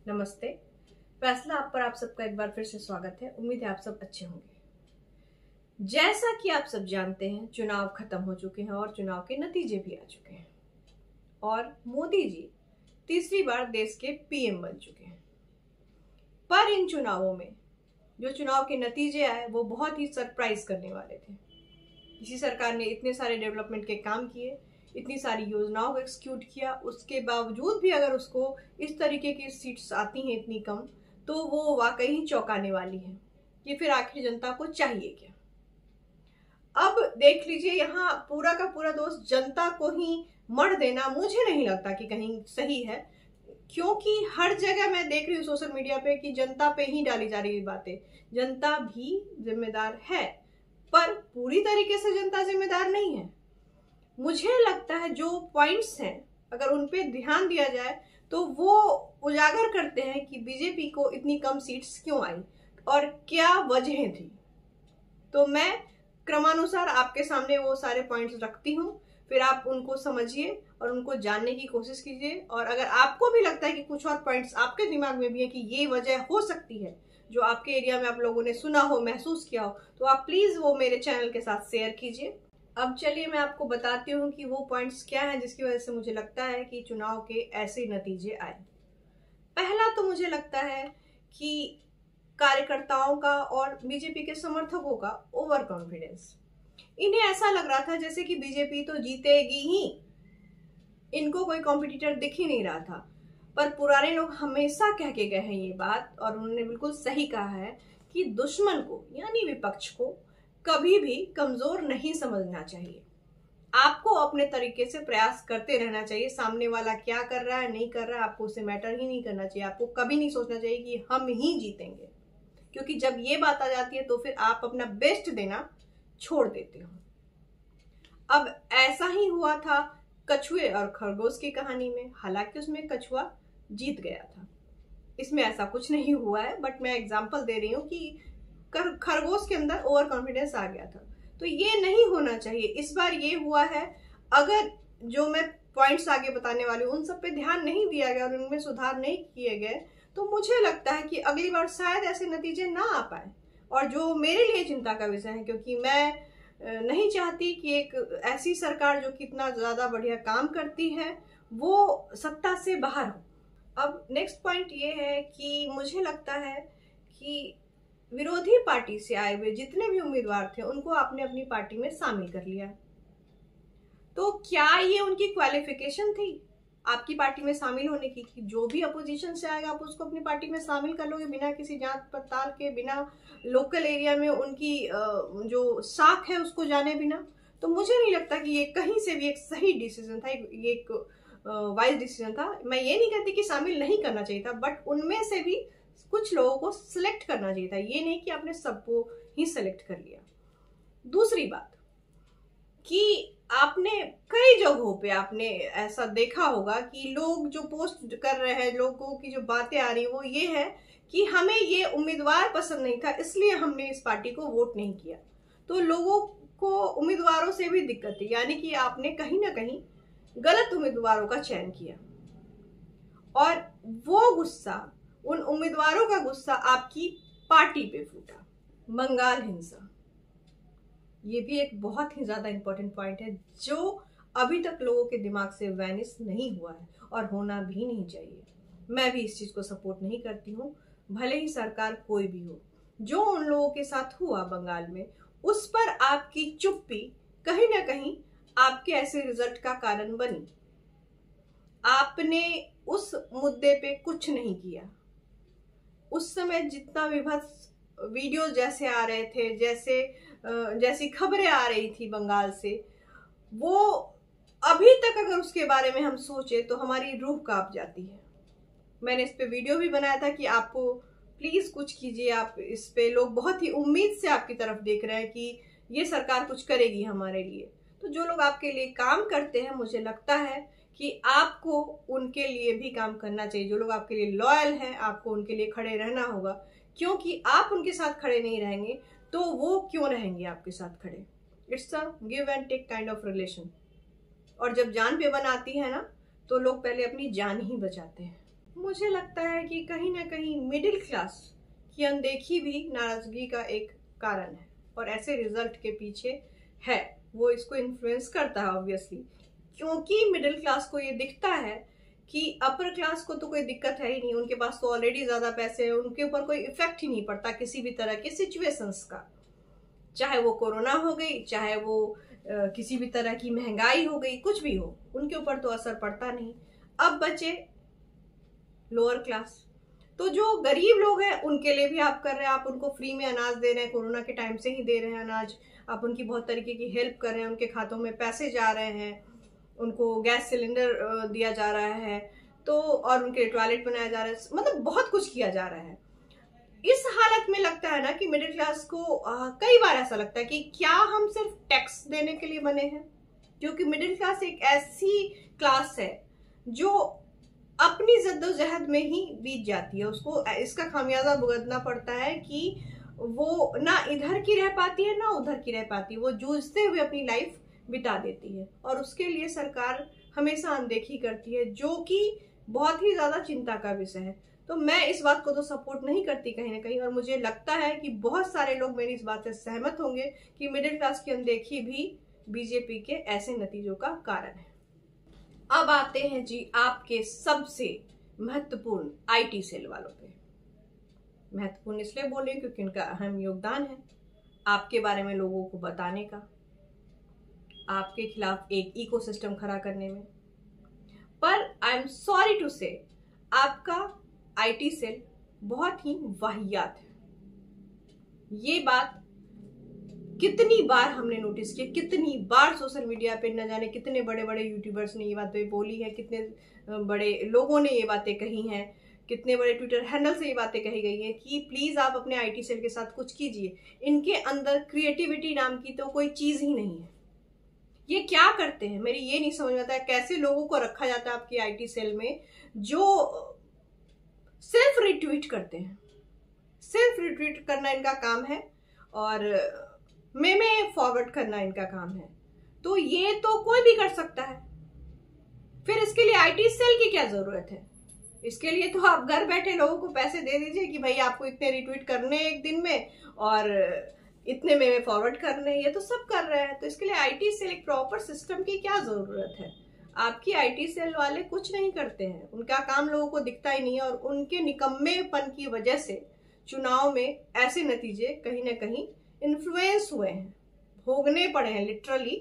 नमस्ते। फैसला आप पर आप सबका एक बार फिर से स्वागत है। उम्मीद है आप सब अच्छे होंगे। जैसा कि आप सब जानते हैं, चुनाव खत्म हो चुके हैं और चुनाव के नतीजे भी आ चुके हैं और मोदी जी तीसरी बार देश के पीएम बन चुके हैं। पर इन चुनावों में जो चुनाव के नतीजे आए वो बहुत ही सरप्राइज करने वाले थे। इसी सरकार ने इतने सारे डेवलपमेंट के काम किए, इतनी सारी योजनाओं को एक्सिक्यूट किया, उसके बावजूद भी अगर उसको इस तरीके की सीट्स आती हैं इतनी कम, तो वो वाकई ही चौंकाने वाली है कि फिर आखिर जनता को चाहिए क्या। अब देख लीजिए, यहाँ पूरा का पूरा दोष जनता को ही मढ़ देना मुझे नहीं लगता कि कहीं सही है, क्योंकि हर जगह मैं देख रही हूँ सोशल मीडिया पे कि जनता पे ही डाली जा रही है बातें। जनता भी जिम्मेदार है, पर पूरी तरीके से जनता जिम्मेदार नहीं है। मुझे लगता है जो पॉइंट्स हैं अगर उन पे ध्यान दिया जाए तो वो उजागर करते हैं कि बीजेपी को इतनी कम सीट्स क्यों आई और क्या वजहें थी। तो मैं क्रमानुसार आपके सामने वो सारे पॉइंट्स रखती हूँ, फिर आप उनको समझिए और उनको जानने की कोशिश कीजिए। और अगर आपको भी लगता है कि कुछ और पॉइंट्स आपके दिमाग में भी है कि ये वजह हो सकती है जो आपके एरिया में आप लोगों ने सुना हो, महसूस किया हो, तो आप प्लीज वो मेरे चैनल के साथ शेयर कीजिए। अब चलिए मैं आपको बताती हूँ कि वो पॉइंट्स क्या हैं जिसकी वजह से मुझे लगता है कि चुनाव के ऐसे नतीजे आए। पहला तो मुझे लगता है कि कार्यकर्ताओं का और बीजेपी के समर्थकों का ओवर कॉन्फिडेंस। इन्हें ऐसा लग रहा था जैसे कि बीजेपी तो जीतेगी ही, इनको कोई कॉम्पिटिटर दिख ही नहीं रहा था। पर पुराने लोग हमेशा कह के गए हैं ये बात, और उन्होंने बिल्कुल सही कहा है कि दुश्मन को यानी विपक्ष को कभी भी कमजोर नहीं समझना चाहिए। आपको अपने तरीके से प्रयास करते रहना चाहिए। सामने वाला क्या कर रहा है, नहीं कर रहा है, आपको उसे मैटर ही नहीं करना चाहिए। आपको कभी नहीं सोचना चाहिए कि हम ही जीतेंगे, क्योंकि जब ये बात आ जाती है तो फिर आप अपना बेस्ट देना छोड़ देते हो। अब ऐसा ही हुआ था कछुए और खरगोश की कहानी में। हालांकि उसमें कछुआ जीत गया था, इसमें ऐसा कुछ नहीं हुआ है, बट मैं एग्जाम्पल दे रही हूँ कि खरगोश के अंदर ओवर कॉन्फिडेंस आ गया था। तो ये नहीं होना चाहिए। इस बार ये हुआ है, अगर जो मैं पॉइंट्स आगे बताने वाली हूँ उन सब पे ध्यान नहीं दिया गया और उनमें सुधार नहीं किए गए, तो मुझे लगता है कि अगली बार शायद ऐसे नतीजे ना आ पाए। और जो मेरे लिए चिंता का विषय है, क्योंकि मैं नहीं चाहती कि एक ऐसी सरकार जो कितना ज्यादा बढ़िया काम करती है वो सत्ता से बाहर हो। अब नेक्स्ट पॉइंट ये है कि मुझे लगता है कि विरोधी पार्टी से आए हुए जितने भी उम्मीदवार थे उनको आपने अपनी पार्टी में शामिल कर लिया। तो क्या ये उनकी क्वालिफिकेशन थी आपकी पार्टी में शामिल होने की, कि जो भी अपोजिशन से आएगा आप उसको अपनी पार्टी में शामिल कर लोगे बिना किसी जांच पड़ताल के, बिना लोकल एरिया में उनकी जो साख है उसको जाने बिना? तो मुझे नहीं लगता कि ये कहीं से भी एक सही डिसीजन था, ये एक वाइज डिसीजन था। मैं ये नहीं कहती कि शामिल नहीं करना चाहिए था, बट उनमें से भी कुछ लोगों को सिलेक्ट करना चाहिए था। ये नहीं कि आपने सबको ही सिलेक्ट कर लिया। दूसरी बात कि आपने कई जगहों पे आपने ऐसा देखा होगा कि लोग जो पोस्ट कर रहे हैं, लोगों की जो बातें आ रही है वो ये है कि हमें ये उम्मीदवार पसंद नहीं था इसलिए हमने इस पार्टी को वोट नहीं किया। तो लोगों को उम्मीदवारों से भी दिक्कत थी, यानी कि आपने कहीं ना कहीं गलत उम्मीदवारों का चयन किया और वो गुस्सा, उन उम्मीदवारों का गुस्सा आपकी पार्टी पे फूटा। बंगाल हिंसा, ये भी एक बहुत ही ज्यादा इंपॉर्टेंट पॉइंट है जो अभी तक लोगों के दिमाग से वैनिश नहीं हुआ है और होना भी नहीं चाहिए। मैं भी इस चीज को सपोर्ट नहीं करती हूँ, भले ही सरकार कोई भी हो। जो उन लोगों के साथ हुआ बंगाल में, उस पर आपकी चुप्पी कहीं ना कहीं आपके ऐसे रिजल्ट का कारण बनी। आपने उस मुद्दे पे कुछ नहीं किया। उस समय जितना विभत्स वीडियो जैसे आ रहे थे, जैसी खबरें आ रही थी बंगाल से, वो अभी तक अगर उसके बारे में हम सोचे तो हमारी रूह कांप जाती है। मैंने इस पे वीडियो भी बनाया था कि आपको प्लीज कुछ कीजिए। आप इस पे, लोग बहुत ही उम्मीद से आपकी तरफ देख रहे हैं कि ये सरकार कुछ करेगी हमारे लिए। तो जो लोग आपके लिए काम करते हैं, मुझे लगता है कि आपको उनके लिए भी काम करना चाहिए। जो लोग आपके लिए लॉयल हैं, आपको उनके लिए खड़े रहना होगा, क्योंकि आप उनके साथ खड़े नहीं रहेंगे तो वो क्यों रहेंगे आपके साथ खड़े। It's a give and take kind of relation. और जब जान पे बन आती है ना, तो लोग पहले अपनी जान ही बचाते हैं। मुझे लगता है कि कहीं ना कहीं मिडिल क्लास की अनदेखी भी नाराजगी का एक कारण है, और ऐसे रिजल्ट के पीछे है, वो इसको इन्फ्लुएंस करता है ऑब्वियसली, क्योंकि मिडिल क्लास को ये दिखता है कि अपर क्लास को तो कोई दिक्कत है ही नहीं, उनके पास तो ऑलरेडी ज्यादा पैसे हैं, उनके ऊपर कोई इफेक्ट ही नहीं पड़ता किसी भी तरह के सिचुएशंस का, चाहे वो कोरोना हो गई, चाहे वो किसी भी तरह की महंगाई हो गई, कुछ भी हो, उनके ऊपर तो असर पड़ता नहीं। अब बचे लोअर क्लास, तो जो गरीब लोग हैं उनके लिए भी आप कर रहे हैं, आप उनको फ्री में अनाज दे रहे हैं, कोरोना के टाइम से ही दे रहे हैं अनाज, आप उनकी बहुत तरीके की हेल्प कर रहे हैं, उनके खातों में पैसे जा रहे हैं, उनको गैस सिलेंडर दिया जा रहा है, तो और उनके टॉयलेट बनाया जा रहा है, मतलब बहुत कुछ किया जा रहा है। इस हालत में लगता है ना कि मिडिल क्लास को कई बार ऐसा लगता है कि क्या हम सिर्फ टैक्स देने के लिए बने हैं, क्योंकि मिडिल क्लास एक ऐसी क्लास है जो अपनी जद्दोजहद में ही बीत जाती है, उसको इसका खामियाजा भुगतना पड़ता है कि वो ना इधर की रह पाती है ना उधर की रह पाती है, वो जूझते हुए अपनी लाइफ बिता देती है, और उसके लिए सरकार हमेशा अनदेखी करती है, जो कि बहुत ही ज्यादा चिंता का विषय है। तो मैं इस बात को तो सपोर्ट नहीं करती कहीं ना कहीं, और मुझे लगता है कि बहुत सारे लोग मेरी इस बात से सहमत होंगे कि मिडिल क्लास की अनदेखी भी बीजेपी के ऐसे नतीजों का कारण है। अब आते हैं जी आपके सबसे महत्वपूर्ण आईटी सेल वालों पे। महत्वपूर्ण इसलिए बोले क्योंकि इनका अहम योगदान है आपके बारे में लोगों को बताने का, आपके खिलाफ एक इकोसिस्टम खड़ा करने में। पर आई एम सॉरी टू से आपका आईटी सेल बहुत ही वाहियात है। ये बात कितनी बार हमने नोटिस किया, कितनी बार सोशल मीडिया पे न जाने कितने बड़े बड़े यूट्यूबर्स ने ये बातें बोली है, कितने बड़े लोगों ने ये बातें कही हैं, कितने बड़े ट्विटर हैंडल से ये बातें कही गई हैं कि प्लीज आप अपने आईटी सेल के साथ कुछ कीजिए। इनके अंदर क्रिएटिविटी नाम की तो कोई चीज ही नहीं है। ये क्या करते हैं मेरी ये नहीं समझ में आता है, कैसे लोगों को रखा जाता है आपकी आईटी सेल में जो सिर्फ रिट्वीट करते हैं। सिर्फ रिट्वीट करना इनका काम है और में फॉरवर्ड करना इनका काम है। तो ये तो कोई भी कर सकता है, फिर इसके लिए आईटी सेल की क्या जरूरत है? इसके लिए तो आप घर बैठे लोगों को पैसे दे दीजिए कि भाई आपको इतने रिट्वीट करने एक दिन में और इतने में फॉरवर्ड करने, ये तो सब कर रहे हैं। तो इसके लिए आईटी सेल एक प्रॉपर सिस्टम की क्या जरूरत है? आपकी आईटी सेल वाले कुछ नहीं करते हैं, उनका काम लोगों को दिखता ही नहीं है, और उनके निकम्मेपन की वजह से चुनाव में ऐसे नतीजे कहीं ना कहीं इन्फ्लुएंस हुए हैं, भोगने पड़े हैं लिटरली।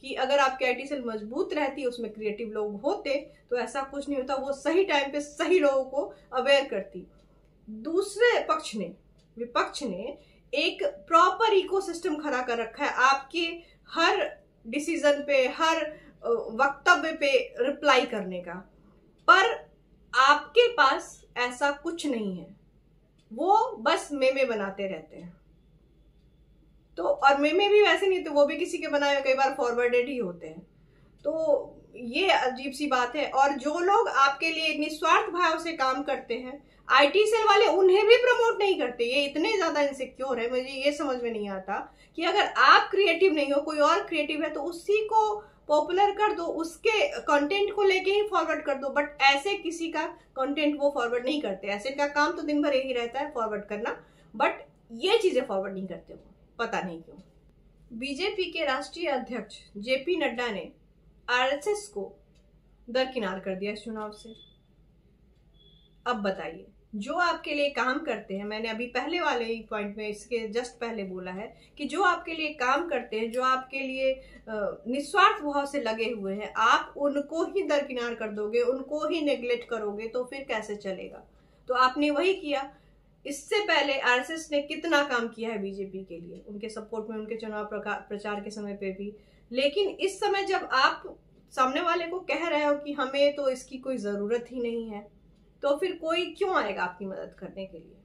कि अगर आपकी आईटी सेल मजबूत रहती, उसमें क्रिएटिव लोग होते, तो ऐसा कुछ नहीं होता, वो सही टाइम पे सही लोगों को अवेयर करती। दूसरे पक्ष ने, विपक्ष ने एक प्रॉपर इकोसिस्टम खड़ा कर रखा है आपके हर डिसीजन पे, हर वक्तव्य पे रिप्लाई करने का, पर आपके पास ऐसा कुछ नहीं है। वो बस मेमे बनाते रहते हैं। तो और मेमे भी वैसे नहीं थे, वो भी किसी के बनाए हुए कई बार फॉरवर्डेड ही होते हैं। तो ये अजीब सी बात है। और जो लोग आपके लिए निस्वार्थ भाव से काम करते हैं, आईटी सेल वाले उन्हें भी प्रमोट नहीं करते। ये इतने ज्यादा इनसिक्योर है, मुझे ये समझ में नहीं आता कि अगर आप क्रिएटिव नहीं हो, कोई और क्रिएटिव है, तो उसी को पॉपुलर कर दो, उसके कंटेंट को लेके ही फॉरवर्ड कर दो। बट ऐसे किसी का कंटेंट वो फॉरवर्ड नहीं करते। ऐसे का काम तो दिन भर यही रहता है, फॉरवर्ड करना, बट ये चीजें फॉरवर्ड नहीं करते वो, पता नहीं क्यों। बीजेपी के राष्ट्रीय अध्यक्ष जेपी नड्डा ने आरएसएस को दरकिनार कर दिया इस चुनाव से। अब बताइए, जो आपके लिए काम करते हैं, मैंने अभी पहले वाले ही पॉइंट में इसके जस्ट पहले बोला है कि जो आपके लिए काम करते हैं, जो आपके लिए निस्वार्थ भाव से लगे हुए हैं, आप उनको ही दरकिनार कर दोगे, उनको ही नेग्लेक्ट करोगे, तो फिर कैसे चलेगा? तो आपने वही किया। इससे पहले आरएसएस ने कितना काम किया है बीजेपी के लिए, उनके सपोर्ट में, उनके चुनाव प्रचार के समय पे भी। लेकिन इस समय जब आप सामने वाले को कह रहे हो कि हमें तो इसकी कोई जरूरत ही नहीं है, तो फिर कोई क्यों आएगा आपकी मदद करने के लिए?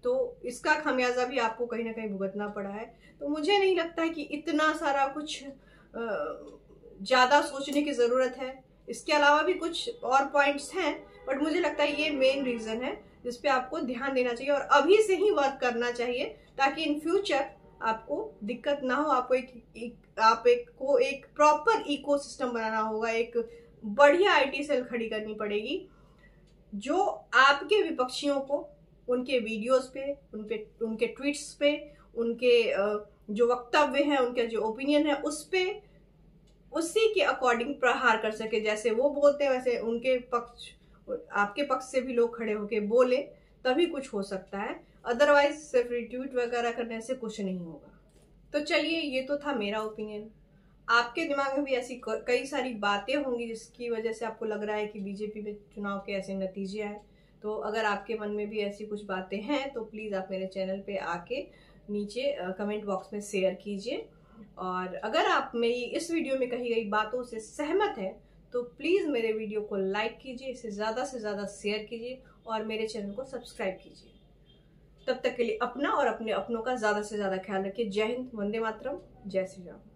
तो इसका खामियाजा भी आपको कहीं ना कहीं भुगतना पड़ा है। तो मुझे नहीं लगता है कि इतना सारा कुछ ज्यादा सोचने की जरूरत है। इसके अलावा भी कुछ और पॉइंट्स हैं, बट मुझे लगता है ये मेन रीजन है जिसपे आपको ध्यान देना चाहिए और अभी से ही वर्क करना चाहिए, ताकि इन फ्यूचर आपको दिक्कत ना हो। आपको एक प्रॉपर इकोसिस्टम बनाना होगा, एक बढ़िया आईटी सेल खड़ी करनी पड़ेगी जो आपके विपक्षियों को उनके वीडियोस पे, उनके ट्वीट्स पे, उनके जो वक्तव्य हैं, उनके जो ओपिनियन है उस पे उसी के अकॉर्डिंग प्रहार कर सके। जैसे वो बोलते हैं वैसे उनके पक्ष, आपके पक्ष से भी लोग खड़े होके बोले, तभी कुछ हो सकता है। अदरवाइज सिर्फ रिट्वीट वगैरह करने से कुछ नहीं होगा। तो चलिए, ये तो था मेरा ओपिनियन। आपके दिमाग में भी ऐसी कई सारी बातें होंगी जिसकी वजह से आपको लग रहा है कि बीजेपी में चुनाव के ऐसे नतीजे आए। तो अगर आपके मन में भी ऐसी कुछ बातें हैं तो प्लीज़ आप मेरे चैनल पे आके नीचे कमेंट बॉक्स में शेयर कीजिए। और अगर आप मेरी इस वीडियो में कही गई बातों से सहमत हैं तो प्लीज़ मेरे वीडियो को लाइक कीजिए, इसे ज़्यादा से ज़्यादा शेयर कीजिए और मेरे चैनल को सब्सक्राइब कीजिए। तब तक के लिए अपना और अपने अपनों का ज़्यादा से ज़्यादा ख्याल रखिए। जय हिंद, वंदे मातरम, जय श्री राम।